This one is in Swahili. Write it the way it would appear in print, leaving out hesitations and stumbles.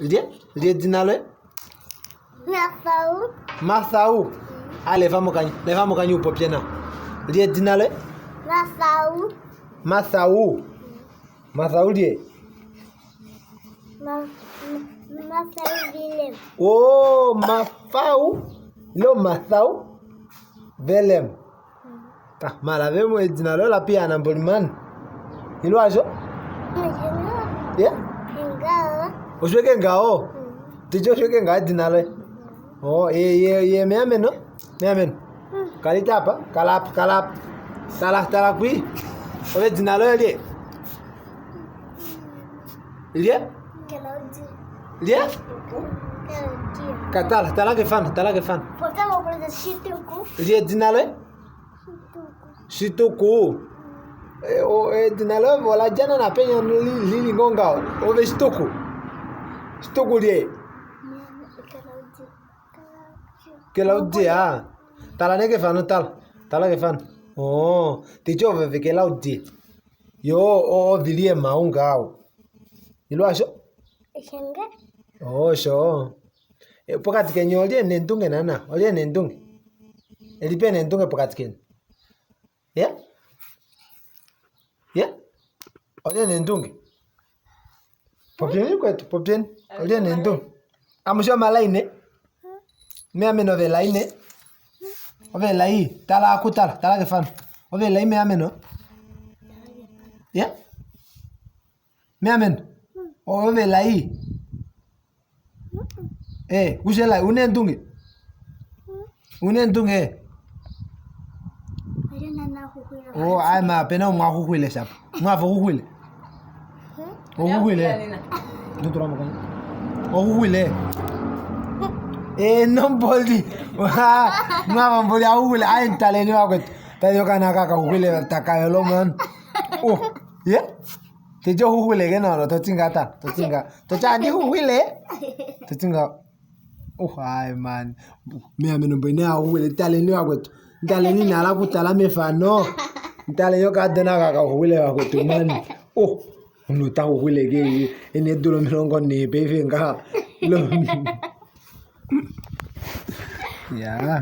Lie dinalo? Mathau. Mathau. Leva mo kanyu popiena. Lie dinalo? Mathau. Mathau. Mathau lie. Mathau Vilem. Oh, Mathau. Lo Mathau. Velem. Mala vemo dinalo la pia na mbolimani. Ilo ajo? Yeah? Ngao. Ushweke ngao. Tijo shweke ngao dinalo. Oh, ye meamen no? Meamen. Kalita hapa, kalap. Tala kui. Owe dinalo lie. Lie? Lie? Tala ke fan. Portamos por el Shituku. Lie dinalo? Shituku. Dinalo wala jana na penya lili ngongao. Owe shituku. Shituku lie. Kelaudi Tala ne ke fan Tala ke fan. Oh, ticho ve kelaudi. Yo vilie maungao. Ilo asho? Shanga. Oh, sho. Pokati kenyo olie nentunge nana. Olie nentunge. Elipe nentunge pokati kenyo. Yeah? Yeah? Olie nentunge. Popien. Olie nentunge. Amusho malaine. Meame no velaine. Ove lai. Tala ke fan. Ove lai meame no. Yeah? Meamen. Ove lai. Use lai unentunge. Oh, ai ma pena mwa hukwile sap. Mwa fo hukwile. Hukwile. Nutura mo kan. Hukwile. Nomboli. Mwa mboli hukwile ai ntale ni wako. Tayo kana kaka hukwile takayo lo man. Oh, yeah? Tejo hukwile gena to tingata. To chani hukwile. To tinga. Oh, ai man. Meame no bene hukwile tale ni wako. Ntale ni nala kutala mefano. Ntale yo kadena kaka hukwile wako tumani. Oh, unuta hukwile ge ene dolo milongo ne bevenga. Lo. Yeah.